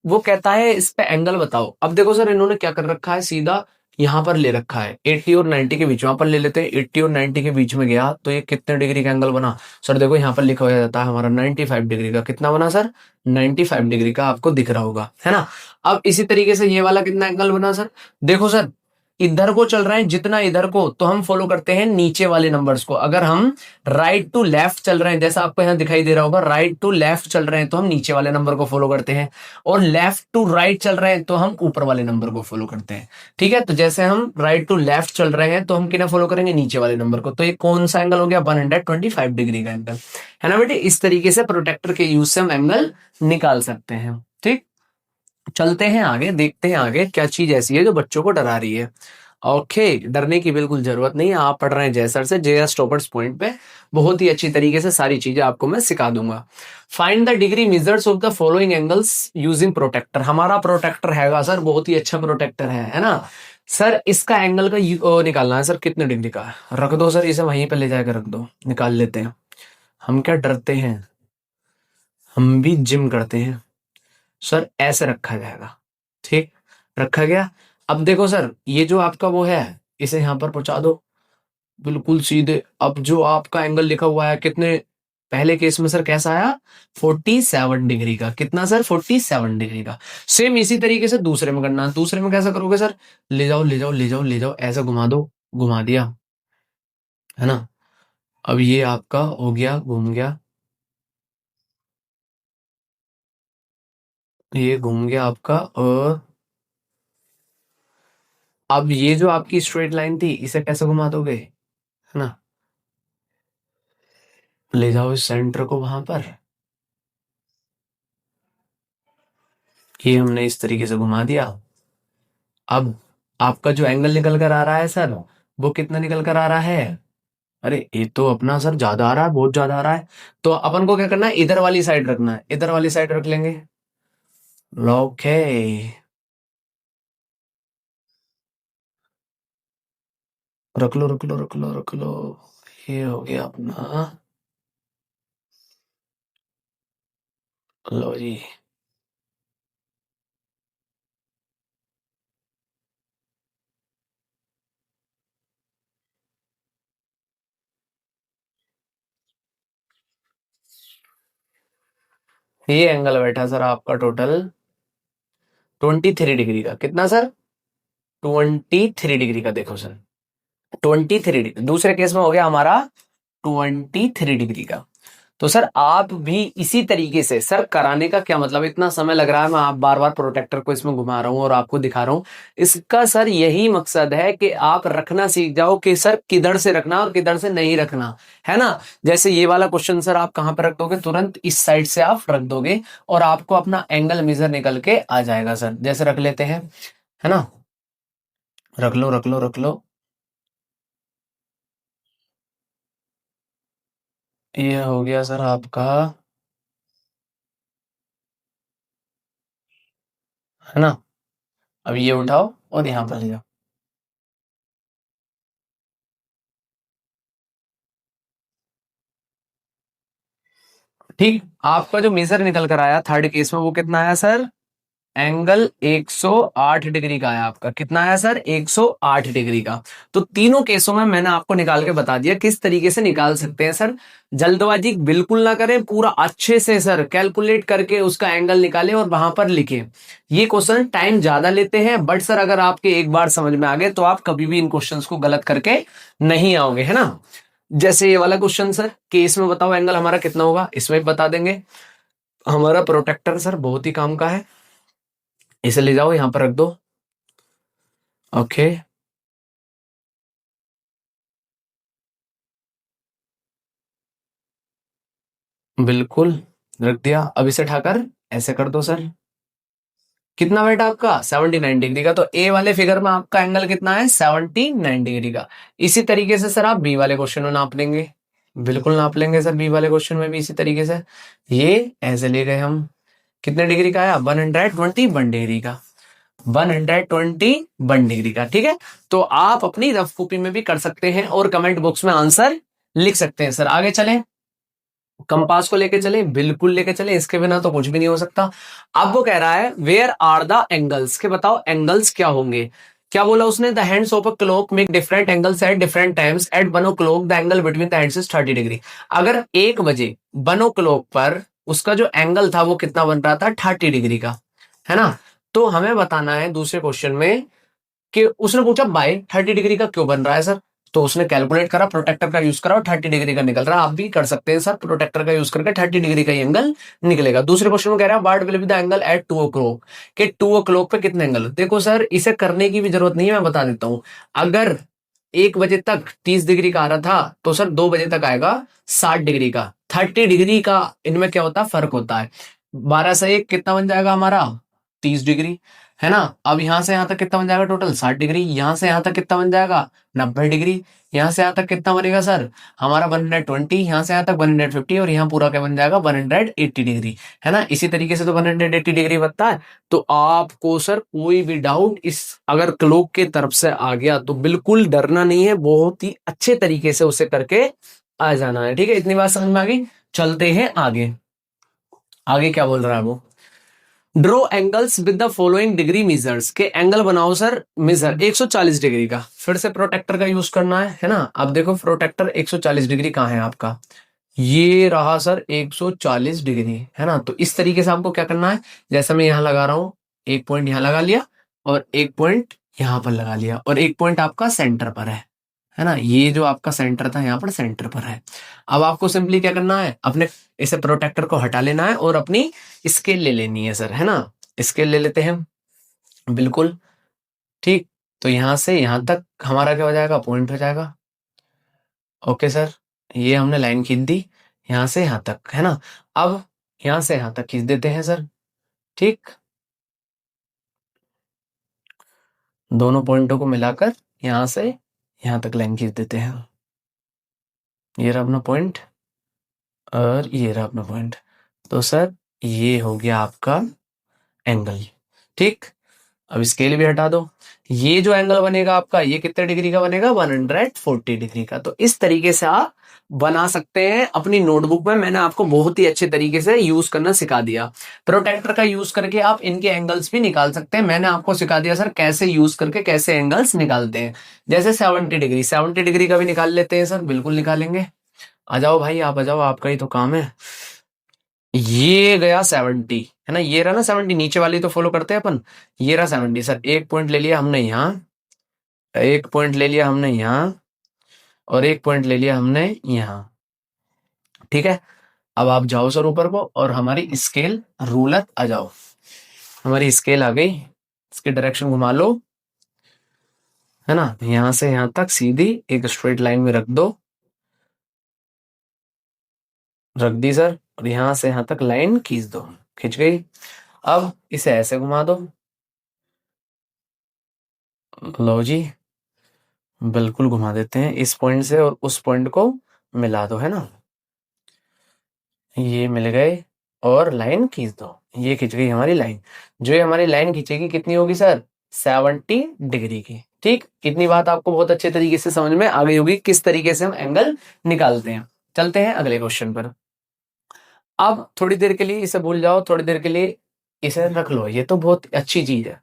वो कहता है इस पे एंगल बताओ। अब देखो सर इन्होंने क्या कर रखा है, सीधा यहां पर ले रखा है 80 और 90 के बीच, वहां पर ले लेते हैं, 80 और 90 के बीच में गया तो ये कितने डिग्री का एंगल बना? सर देखो यहाँ पर लिखा हुआ जाता है हमारा 95 डिग्री का। कितना बना सर? 95 डिग्री का, आपको दिख रहा होगा, है ना। अब इसी तरीके से ये वाला कितना एंगल बना सर? देखो सर, इधर को चल रहे हैं जितना इधर को, तो हम फॉलो करते हैं नीचे वाले नंबर्स को। अगर हम राइट टू लेफ्ट चल रहे हैं, जैसा आपको यहाँ दिखाई दे रहा होगा, राइट टू लेफ्ट चल रहे हैं तो हम नीचे वाले नंबर को फॉलो करते हैं, और लेफ्ट टू राइट चल रहे हैं तो हम ऊपर वाले नंबर को फॉलो करते हैं। ठीक है, तो जैसे हम राइट टू लेफ्ट चल रहे हैं तो हम कितना फॉलो करेंगे? नीचे वाले नंबर को। तो ये कौन सा एंगल हो गया? 125 डिग्री का एंगल, है ना बेटे। इस तरीके से प्रोटेक्टर के यूज से हम एंगल निकाल सकते हैं। ठीक, चलते हैं आगे, देखते हैं आगे क्या चीज ऐसी है जो बच्चों को डरा रही है। ओके, डरने की बिल्कुल जरूरत नहीं है, आप पढ़ रहे हैं जय सर से, जय स्टॉपर्स पॉइंट पे। बहुत ही अच्छी तरीके से सारी चीजें आपको मैं सिखा दूंगा। Find the degree measures of the following angles using protractor. हमारा प्रोटेक्टर हैगा सर, बहुत ही अच्छा प्रोटेक्टर है ना। सर इसका एंगल का निकालना है सर, कितने डिग्री का है? रख दो सर, इसे वहीं पे ले जाकर रख दो, निकाल लेते हैं। हम क्या डरते हैं, हम भी जिम करते हैं। सर ऐसे रखा जाएगा, ठीक, रखा गया। अब देखो सर, ये जो आपका वो है, इसे यहां पर पहुंचा दो बिल्कुल सीधे। अब जो आपका एंगल लिखा हुआ है कितने, पहले केस में सर कैसा आया? 47 डिग्री का। कितना सर? 47 डिग्री का। सेम इसी तरीके से दूसरे में करना है। दूसरे में कैसा करोगे सर? ले जाओ ले जाओ ले जाओ ले जाओ, ऐसा घुमा दो, घुमा दिया, है ना। अब ये आपका हो गया, घूम गया, ये घूम गया आपका, और अब ये जो आपकी स्ट्रेट लाइन थी इसे कैसे घुमा दोगे, है ना। ले जाओ इस सेंटर को वहां पर, ये हमने इस तरीके से घुमा दिया। अब आपका जो एंगल निकल कर आ रहा है सर, वो कितना निकल कर आ रहा है? अरे ये तो अपना सर ज्यादा आ रहा है, बहुत ज्यादा आ रहा है। तो अपन को क्या करना है? इधर वाली साइड रखना है, इधर वाली साइड रख लेंगे। ओके, रख लो रख लो रख लो रख लो। ये हो गया अपना, लो जी। ये एंगल बैठा सर आपका टोटल 23 डिग्री का। कितना सर? 23 डिग्री का। देखो सर 23 डिग्री, दूसरे केस में हो गया हमारा 23 डिग्री का। तो सर आप भी इसी तरीके से, सर कराने का क्या मतलब, इतना समय लग रहा है, मैं आप बार बार प्रोटेक्टर को इसमें घुमा रहा हूं और आपको दिखा रहा हूं। इसका सर यही मकसद है कि आप रखना सीख जाओ कि सर किधर से रखना और किधर से नहीं रखना, है ना। जैसे ये वाला क्वेश्चन सर आप कहां पर रख दोगे, तुरंत इस साइड से आप रख दोगे और आपको अपना एंगल मेजर निकल के आ जाएगा सर। जैसे रख लेते हैं, है ना, रख लो रख लो रख लो। ये हो गया सर आपका, है ना। अब ये उठाओ और यहां पर ले जाओ। ठीक, आपका जो मेजर निकल कर आया थर्ड केस में वो कितना आया सर? एंगल 108 डिग्री का आया आपका। कितना आया सर? 108 डिग्री का। तो तीनों केसों में मैंने आपको निकाल के बता दिया किस तरीके से निकाल सकते हैं सर। जल्दबाजी बिल्कुल ना करें, पूरा अच्छे से सर कैलकुलेट करके उसका एंगल निकालें और वहां पर लिखें। ये क्वेश्चन टाइम ज्यादा लेते हैं, बट सर अगर आपके एक बार समझ में आ गए तो आप कभी भी इन क्वेश्चंस को गलत करके नहीं आओगे, है ना। जैसे ये वाला क्वेश्चन सर, केस में बताओ एंगल हमारा कितना होगा, इसमें भी बता देंगे। हमारा प्रोटेक्टर सर बहुत ही काम का है, इसे ले जाओ यहां पर रख दो। ओके, बिल्कुल रख दिया। अब इसे उठाकर ऐसे कर दो सर। कितना वेट आपका? 79 डिग्री का। तो ए वाले फिगर में आपका एंगल कितना है? 79 डिग्री का। इसी तरीके से सर आप बी वाले क्वेश्चन में नाप लेंगे। बिल्कुल नाप लेंगे सर, बी वाले क्वेश्चन में भी इसी तरीके से। ये ऐसे ले गए हम। कितने डिग्री का आया? 121 डिग्री का। 121 डिग्री का, ठीक है। तो आप अपनी रफ कॉपी में भी कर सकते हैं और कमेंट बॉक्स में आंसर लिख सकते हैं सर। आगे चलें, कंपास को लेके चले, बिल्कुल लेके चले, इसके बिना तो कुछ भी नहीं हो सकता। अब वो कह रहा है वेयर आर द एंगल्स, के बताओ एंगल्स क्या होंगे। क्या बोला उसने? The hands of a clock make different angles at different times, at 1 o'clock the angle between the hands is 30 degree. अगर 1 बजे 1 o'clock पर उसका जो एंगल था वो कितना बन रहा था? 30 डिग्री का, है ना। तो हमें बताना है दूसरे क्वेश्चन में कि उसने पूछा बाय 30 डिग्री का क्यों बन रहा है सर। तो उसने कैलकुलेट करा, प्रोटेक्टर का यूज करा और 30 डिग्री का निकल रहा है। आप भी कर सकते हैं सर, प्रोटेक्टर का यूज करके 30 डिग्री का एंगल निकलेगा। दूसरे क्वेश्चन में कह रहा है what will be the angle at 2 o'clock, के 2 o'clock पे कितने एंगल। देखो सर इसे करने की भी जरूरत नहीं है, मैं बता देता हूं। अगर 1 बजे तक 30 डिग्री का आ रहा था तो सर 2 बजे तक आएगा 60 डिग्री का। 30 डिग्री का इनमें क्या होता है? फर्क होता है। 12 से 1 कितना बन जाएगा हमारा? 30 डिग्री, है ना। अब यहां से यहां तक कितना बन जाएगा? Total 60 degree. यहां से यहां तक कितना बन जाएगा? 90 डिग्री। यहाँ से यहाँ तक कितना बनेगा सर? हमारा 120। यहाँ से यहाँ तक 150 और यहाँ पूरा क्या बन जाएगा? 180 डिग्री, है ना। इसी तरीके से तो 180 डिग्री बनता है। तो आपको सर कोई भी डाउट इस अगर क्लॉक के तरफ से आ गया तो बिल्कुल डरना नहीं है, बहुत ही अच्छे तरीके से उसे करके आ जाना है, ठीक है। इतनी बात समझ में आ गई। चलते हैं आगे। आगे क्या बोल रहा है वो? Draw angles with the following degree measures, के एंगल बनाओ सर मेजर 140 डिग्री का। फिर से प्रोटेक्टर का यूज करना है ना। अब देखो प्रोटेक्टर 140 डिग्री कहाँ है आपका? ये रहा सर 140 डिग्री, है ना। तो इस तरीके से आपको क्या करना है, जैसा मैं यहां लगा रहा हूं, एक पॉइंट यहां लगा लिया और एक पॉइंट यहां पर लगा लिया और एक पॉइंट आपका सेंटर पर है ना। ये जो आपका सेंटर था यहाँ पर सेंटर पर है। अब आपको सिंपली क्या करना है, अपने इसे प्रोटेक्टर को हटा लेना है और अपनी स्केल ले लेनी है सर, है ना। स्केल ले लेते हैं, बिल्कुल ठीक। तो यहां से यहां तक हमारा क्या हो जाएगा? पॉइंट हो जाएगा। ओके सर, ये हमने लाइन खींच दी यहां से यहां तक, है ना। अब यहां से यहां तक खींच देते हैं सर, ठीक। दोनों पॉइंटों को मिलाकर यहां से यहां तक लाइन खींच देते हैं। ये रहा अपना पॉइंट और ये रहा अपना पॉइंट। तो सर ये हो गया आपका एंगल, ठीक। अब स्केल भी हटा दो। ये जो एंगल बनेगा आपका, ये कितने डिग्री का बनेगा? 140 डिग्री का। तो इस तरीके से आप बना सकते हैं अपनी नोटबुक में। मैंने आपको बहुत ही अच्छे तरीके से यूज करना सिखा दिया। प्रोटेक्टर का यूज करके आप इनके एंगल्स भी निकाल सकते हैं। मैंने आपको सिखा दिया सर कैसे यूज करके कैसे एंगल्स निकालते हैं। जैसे 70 डिग्री, 70 डिग्री का भी निकाल लेते हैं सर, बिल्कुल निकालेंगे। आ जाओ भाई, आप आ जाओ, आपका ही तो काम है। ये गया 70, है ना, ये रहा ना 70, नीचे वाली तो फॉलो करते हैं अपन, ये रहा 70 सर। एक पॉइंट ले लिया हमने यहाँ, एक पॉइंट ले लिया हमने यहाँ, और एक पॉइंट ले लिया हमने यहाँ। ठीक है, अब आप जाओ सर ऊपर को और हमारी स्केल रूलर आ जाओ, हमारी स्केल आ गई, इसकी डायरेक्शन घुमा लो, है ना, यहां से यहां तक सीधी एक स्ट्रेट लाइन में रख दो, रख दी सर, और यहां से यहां तक लाइन खींच दो, खिंच गई। अब इसे ऐसे घुमा दो, लो जी, बिल्कुल घुमा देते हैं इस पॉइंट से और उस पॉइंट को मिला दो, है ना, ये मिल गए, और लाइन खींच दो, ये खिंच गई हमारी लाइन। जो ये हमारी लाइन खींचेगी कितनी होगी सर, 70 डिग्री की। ठीक, इतनी बात आपको बहुत अच्छे तरीके से समझ में आ गई होगी किस तरीके से हम एंगल निकालते हैं। चलते हैं अगले क्वेश्चन पर। अब थोड़ी देर के लिए इसे भूल जाओ, थोड़ी देर के लिए इसे रख लो, ये तो बहुत अच्छी चीज है।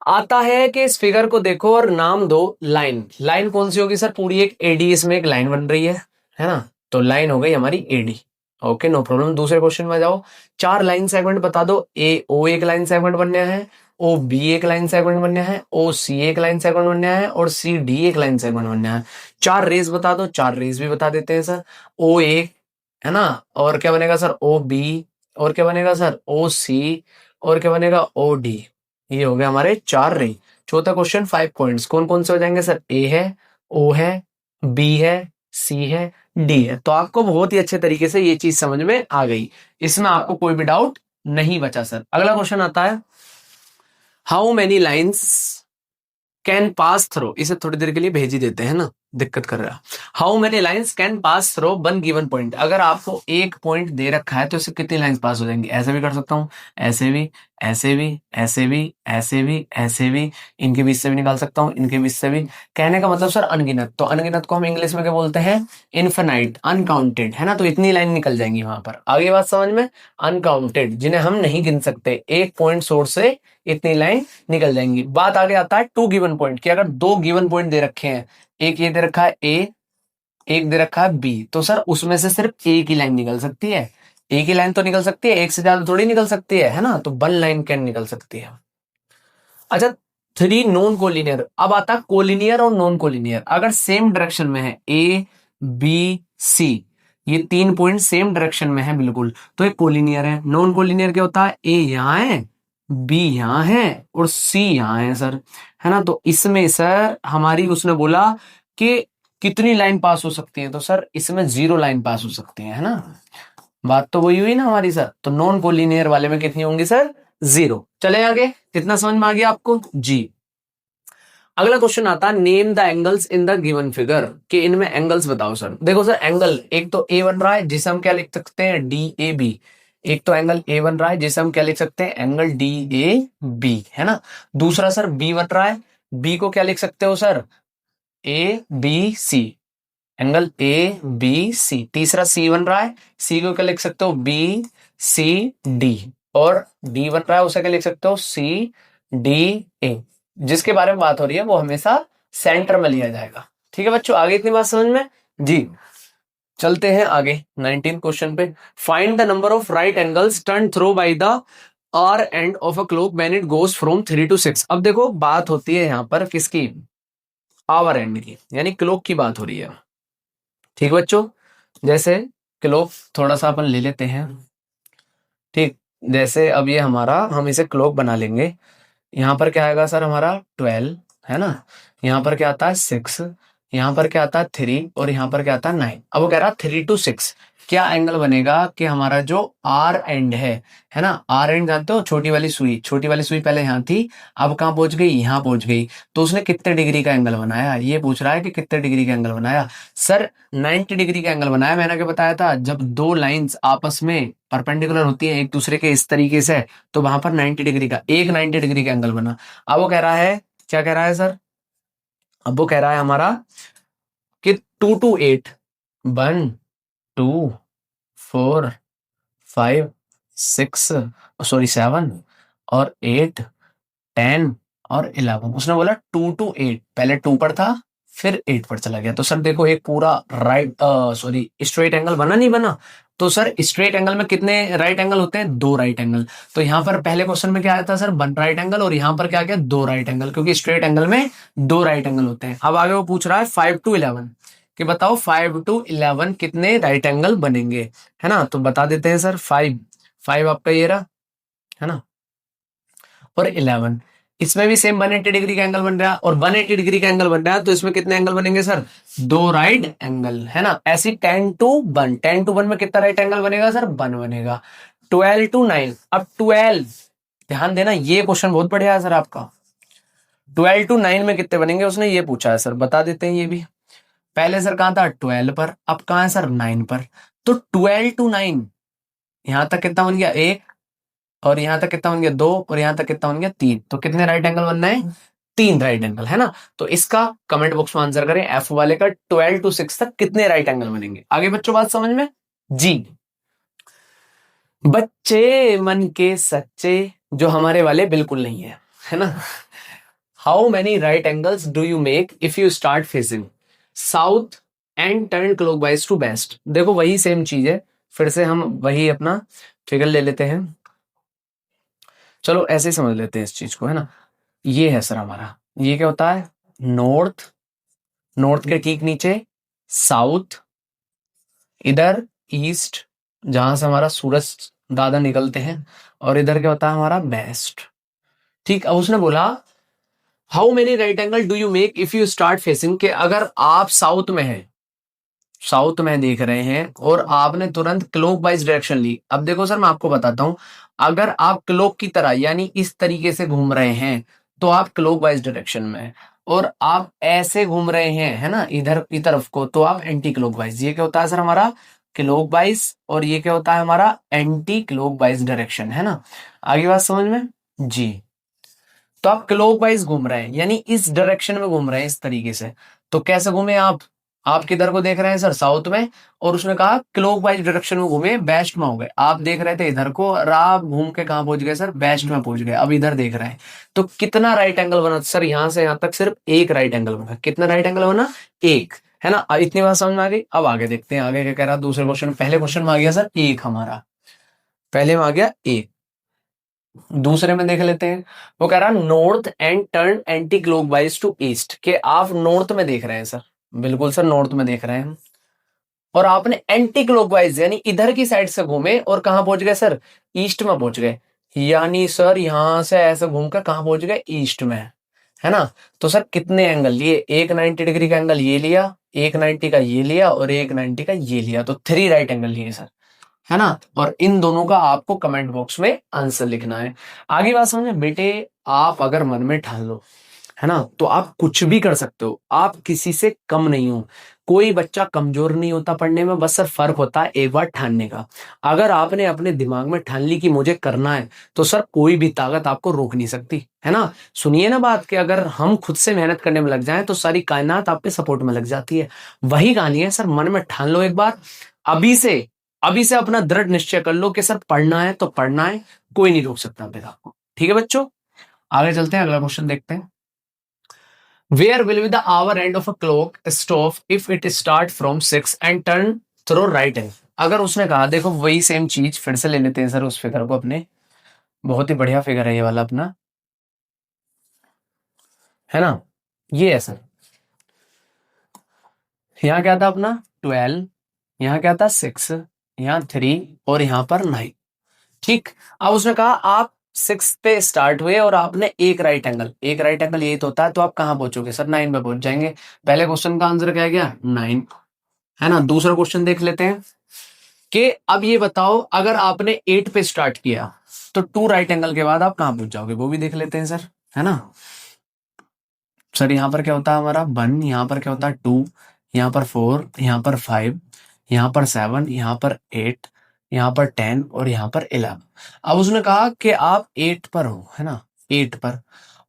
आता है कि इस फिगर को देखो और नाम दो लाइन। लाइन कौन सी होगी सर, पूरी एक एडी, इसमें एक लाइन बन रही है ना, तो लाइन हो गई हमारी एडी। Okay, no problem. दूसरे क्वेश्चन में जाओ, चार लाइन सेगमेंट बता दो। ए ओ एक लाइन सेगमेंट बनना है, ओ बी एक लाइन सेगमेंट बनना है, ओ सी एक लाइन सेगमेंट बनना है, और सी डी एक लाइन सेगमेंट बनना है। चार रेस बता दो, चार रेस भी बता देते हैं सर। ओ ए, है ना, और क्या बनेगा सर, ओ बी, और क्या बनेगा सर, ओ सी, और क्या बनेगा, ओ डी। ये हो गए हमारे चार रे। चौथा क्वेश्चन, 5 पॉइंट्स कौन कौन से हो जाएंगे सर, ए है, ओ है, बी है, सी है, डी है। तो आपको बहुत ही अच्छे तरीके से ये चीज समझ में आ गई, इसमें आपको कोई भी डाउट नहीं बचा सर। अगला क्वेश्चन आता है, how many lines can pass through, इसे थोड़ी देर के लिए भेज ही देते हैं ना, दिक्कत कर रहा है। How many lines can pass through one given point, अगर आपको एक पॉइंट दे रखा है तो इससे कितनी लाइन्स पास हो जाएंगी। ऐसे भी कर सकता हूं, ऐसे भी, ऐसे भी, ऐसे भी, ऐसे भी, ऐसे भी, इनके बीच से भी निकाल सकता हूं, इनके बीच से भी। कहने का मतलब सर अनगिनत, तो अनगिनत को हम इंग्लिश में क्या बोलते हैं, इनफिनाइट, अनकाउंटेड, है ना, तो इतनी लाइन निकल जाएंगी वहां पर। आगे बात समझ में, अनकाउंटेड, जिन्हें हम नहीं गिन सकते, एक पॉइंट सोर्स से इतनी लाइन निकल जाएंगी। बात आगे आता है टू गिवन पॉइंट की, अगर दो गिवन पॉइंट दे रखे हैं, एक ये दे रखा है ए, एक दे रखा है बी, तो सर उसमें से सिर्फ एक ही लाइन निकल सकती है। एक ही लाइन तो निकल सकती है, एक से ज्यादा थोड़ी निकल सकती है ना, तो वन लाइन कैन निकल सकती है। अच्छा, थ्री नॉन कोलिनियर, अब आता है कोलिनियर और नॉन कोलिनियर। अगर सेम डायरेक्शन में है, ए बी सी, ये तीन पॉइंट सेम डायरेक्शन में है बिल्कुल, तो ये कोलिनियर है। नॉन कोलिनियर क्या होता है, ए यहाँ है, बी यहाँ है, और सी यहाँ है सर, है ना, तो इसमें सर हमारी उसने बोला कि कितनी लाइन पास हो सकती है, तो सर इसमें 0 लाइन पास हो सकती है ना, बात तो वही हुई ना हमारी सर। तो नॉन कोलिनियर वाले में कितनी होंगी सर, 0। चले आगे, कितना समझ में आ गया आपको जी। अगला क्वेश्चन आता है, name the angles in the given figure, कि इनमें एंगल्स बताओ सर। देखो सर, एंगल एक तो ए बन रहा है जिसे हम क्या लिख सकते हैं, डी ए बी। एक तो एंगल ए बन रहा है जिसे हम क्या लिख सकते हैं, एंगल डी ए बी, है ना। दूसरा सर बी बन रहा है, बी को क्या लिख सकते हो sir, A B C, angle A B C. तीसरा सी बन रहा है, सी को क्या लिख सकते हो, बी सी डी, और डी बन रहा है उसे क्या लिख सकते हो, सी डी ए। जिसके बारे में बात हो रही है वो हमेशा सेंटर में लिया जाएगा। ठीक है बच्चों, आगे इतनी बात समझ में जी। चलते हैं आगे 19 क्वेश्चन पे। Find the number of right angles turn through by the hour hand of a clock when it goes from 3 to 6। अब देखो बात होती है यहां पर किसकी, आवर एंड की, यानी क्लॉक की बात हो रही है। ठीक बच्चों, जैसे क्लॉक थोड़ा सा अपन ले लेते हैं। ठीक, जैसे अब ये हमारा, हम इसे क्लॉक बना लेंगे। यहाँ पर क्या आएगा सर हमारा 12, है ना, यहाँ पर क्या आता है 6, यहाँ पर क्या आता है 3, और यहाँ पर क्या आता है 9। अब वो कह रहा है 3 to 6 क्या एंगल बनेगा, कि हमारा जो आर एंड है ना, आर एंड जानते हो, छोटी वाली सुई, छोटी वाली सुई पहले यहाँ थी, अब कहाँ पहुंच गई, यहाँ पहुंच गई, तो उसने कितने डिग्री का एंगल बनाया, ये पूछ रहा है कि कितने डिग्री का एंगल बनाया। सर 90 डिग्री का एंगल बनाया। मैंने क्या बताया था, जब दो लाइंस आपस में परपेंडिकुलर होती है एक दूसरे के इस तरीके से, तो वहां पर 90 डिग्री का, एक 90 डिग्री का एंगल बना। अब वो कह रहा है, क्या कह रहा है सर, अब वो कह रहा है हमारा कि 2 to 8, 1 2 4 5 6, सॉरी 7 और 8 10 और 11। उसने बोला 2 to 8, पहले 2 पर था फिर 8 पर चला गया। तो सर देखो एक पूरा स्ट्रेट एंगल बना नहीं बना? तो सर स्ट्रेट एंगल में कितने राइट एंगल होते हैं? 2 राइट एंगल। तो यहाँ पर पहले क्वेश्चन में क्या आया था सर? 1 राइट एंगल, और यहाँ पर क्या गया? 2 राइट एंगल, क्योंकि स्ट्रेट एंगल में 2 राइट एंगल होते हैं। अब आगे वो पूछ रहा है 5 to 11 कि बताओ 5 to 11 कितने राइट एंगल बनेंगे, है ना? तो बता देते हैं सर। 5 आपका ये रहा, है ना, और 11, इसमें भी सेम 180 डिग्री का एंगल बन रहा है, और 180 डिग्री का एंगल बन रहा है, तो इसमें कितने एंगल बनेंगे सर? 2 राइट एंगल, है ना। ऐसी 10 to 1, 10 to 1 में कितना राइट एंगल बनेगा सर? 1 बनेगा। 12 to 9, अब 12, ध्यान देना ये क्वेश्चन बहुत बढ़िया है सर आपका। 12 to 9 में कितने बनेंगे उसने ये पूछा है सर, बता देते हैं ये भी। पहले सर कहां था? 12 पर, अब कहां है सर? 9 पर। तो 12 to 9, यहां तक कितना बन गया? 1, और यहां तक कितना बन गया? 2, और यहां तक कितना बन गया? 3। तो कितने राइट एंगल बनना है? 3 राइट एंगल, है ना। तो इसका कमेंट बॉक्स में आंसर करें, एफ वाले का 12 to 6 तक कितने राइट एंगल बनेंगे। आगे बच्चों बात समझ में? जी, बच्चे मन के सच्चे, जो हमारे वाले बिल्कुल नहीं है ना। How many right angles do you make if you start facing south and turn clockwise to west? देखो वही सेम चीज है, फिर से हम वही अपना फिगर ले लेते हैं। चलो ऐसे ही समझ लेते हैं इस चीज को, है ना। ये है सर हमारा, ये क्या होता है? नॉर्थ, नॉर्थ के ठीक नीचे साउथ, इधर ईस्ट जहां से हमारा सूरज दादा निकलते हैं, और इधर क्या होता है हमारा? वेस्ट। ठीक, अब उसने बोला how many right angle do you make if you start facing, के अगर आप साउथ में हैं, साउथ में देख रहे हैं, और आपने तुरंत क्लॉक वाइज डायरेक्शन ली। अब देखो सर मैं आपको बताता हूं, अगर आप क्लॉक की तरह यानी इस तरीके से घूम रहे हैं तो आप क्लॉक वाइज डायरेक्शन में हैं, और आप ऐसे घूम रहे हैं, है ना, इधर की तरफ को, तो आप एंटी क्लॉक वाइज। ये क्या होता है सर हमारा? क्लॉक वाइज, और ये क्या होता है हमारा? एंटी क्लॉक वाइज डायरेक्शन, है ना। आगे बात समझ में? जी, तो आप क्लॉकवाइज घूम रहे हैं यानी इस डायरेक्शन में घूम रहे हैं, इस तरीके से। तो कैसे घूमे आप किधर को देख रहे हैं सर? साउथ में, और उसने कहा क्लॉकवाइज डायरेक्शन में घूमे, वेस्ट में हो गए। आप देख रहे थे इधर को, और आप घूम के कहां पहुंच गए सर? वेस्ट में पहुंच गए। अब इधर देख रहे हैं, तो कितना राइट एंगल बना सर? यहां से यहां तक सिर्फ एक राइट एंगल बना। कितना राइट एंगल बना? एक, है ना। अब इतनी बात समझ में आ गई। अब आगे देखते हैं, आगे क्या कह रहा है दूसरे क्वेश्चन। पहले क्वेश्चन में आ गया सर एक हमारा, पहले में आ गया एक, दूसरे में देख लेते हैं। वो कह रहा है north and turn anti clockwise to east, के आप नॉर्थ में देख रहे हैं सर, बिल्कुल सर नॉर्थ में देख रहे हैं, और आपने एंटी क्लॉकवाइज यानी इधर की साइड से घूमे और कहां पहुंच गए सर? ईस्ट में पहुंच गए। यानी सर यहां से ऐसे घूमकर कहां पहुंच गए? ईस्ट में, है ना। तो सर कितने एंगल लिए? एक 90 डिग्री का एंगल ये लिया, एक 90 का ये लिया, और एक 90 का ये लिया, तो 3 राइट एंगल लिए सर, है ना। और इन दोनों का आपको कमेंट बॉक्स में आंसर लिखना है। आगे बात समझे बेटे, आप अगर मन में ठान लो, है ना, तो आप कुछ भी कर सकते हो। आप किसी से कम नहीं हो, कोई बच्चा कमजोर नहीं होता पढ़ने में, बस सर फर्क होता है एक बार ठानने का। अगर आपने अपने दिमाग में ठान ली कि मुझे करना है, तो सर कोई भी ताकत आपको रोक नहीं सकती, है ना। सुनिए ना बात, कि अगर हम खुद से मेहनत करने में लग जाएं तो सारी कायनात आप पे सपोर्ट में लग जाती है। वही कहानी है सर, मन में ठान लो एक बार, अभी से, अभी से अपना दृढ़ निश्चय कर लो कि सर पढ़ना है तो पढ़ना है, कोई नहीं रोक सकता फिर आपको। ठीक है बच्चों, आगे चलते हैं, अगला क्वेश्चन देखते हैं। Where will be the hour hand of a clock stop if it start from 6 and turn through right hand? अगर उसने कहा, देखो वही सेम चीज फिर से ले लेते हैं सर उस फिगर को अपने, बहुत ही बढ़िया फिगर है ये वाला अपना, है ना। ये है सर, यहाँ क्या था अपना? 12, यहाँ क्या था? 6, यहाँ 3, और यहाँ पर 9। ठीक, अब उसने कहा आप 6 पे स्टार्ट हुए और आपने एक राइट एंगल, एक राइट एंगल यही तो होता है, तो आप कहां पहुंचोगे सर? 9 पे पहुंच जाएंगे। पहले क्वेश्चन का आंसर क्या गया? 9, है ना। दूसरा क्वेश्चन देख लेते हैं, कि अब ये बताओ अगर आपने 8 पे स्टार्ट किया तो 2 राइट एंगल के बाद आप कहां पहुंच जाओगे, वो भी देख लेते हैं सर, है ना। सर यहाँ पर क्या होता है हमारा? 1, यहाँ पर क्या होता है? 2, यहाँ पर 4, यहाँ पर 5, यहाँ पर 7, यहाँ पर 8, यहाँ पर 10, और यहाँ पर 11। अब उसने कहा कि आप 8 पर हो, है ना, 8 पर,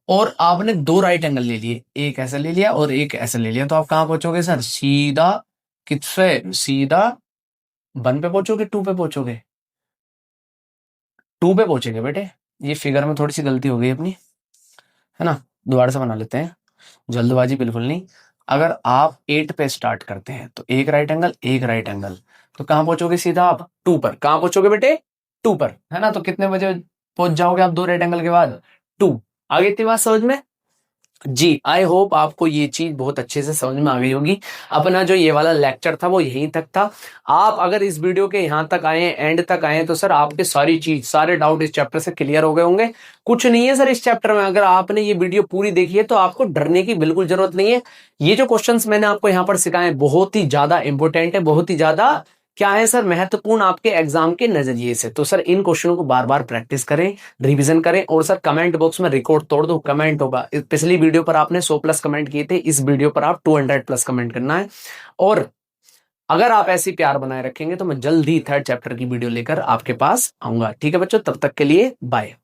और आपने 2 राइट एंगल ले लिए, एक ऐसा ले लिया और एक ऐसा ले लिया, तो आप कहाँ पहुंचोगे सर? सीधा, किससे सीधा? 1 पे पहुंचोगे, 2 पे पहुंचोगे? 2 पे पहुंचेंगे बेटे, ये फिगर में थोड़ी सी गलती हो गई अपनी, है ना। दोबारा से बना लेते हैं, जल्दबाजी बिल्कुल नहीं। अगर आप 8 पे स्टार्ट करते हैं तो एक राइट एंगल, एक राइट एंगल, तो कहां पहुंचोगे सीधा आप 2 पर। कहां पहुंचोगे बेटे? 2 पर, है ना। तो कितने बजे पहुंच जाओगे आप 2 राइट एंगल के बाद? 2। आगे इतनी बात समझ में? जी, आई होप आपको ये चीज बहुत अच्छे से समझ में आ गई होगी। अपना जो ये वाला लेक्चर था वो यहीं तक था। आप अगर इस वीडियो के यहां तक आए, एंड तक आए, तो सर आपके सारी चीज, सारे डाउट इस चैप्टर से क्लियर हो गए होंगे। कुछ नहीं है सर इस चैप्टर में, अगर आपने ये वीडियो पूरी देखी है तो आपको डरने की बिल्कुल जरूरत नहीं है। ये जो क्वेश्चंस मैंने आपको यहाँ पर सिखाए बहुत ही ज्यादा इंपॉर्टेंट है, बहुत ही ज्यादा क्या है सर, महत्वपूर्ण आपके एग्जाम के नजरिए से। तो सर इन क्वेश्चनों को बार बार प्रैक्टिस करें, रिवीजन करें, और सर कमेंट बॉक्स में रिकॉर्ड तोड़ दो, कमेंट होगा। पिछली वीडियो पर आपने 100 प्लस कमेंट किए थे, इस वीडियो पर आप 200 प्लस कमेंट करना है। और अगर आप ऐसी प्यार बनाए रखेंगे तो मैं जल्द ही 3rd चैप्टर की वीडियो लेकर आपके पास आऊंगा। ठीक है बच्चों, तब तक के लिए बाय।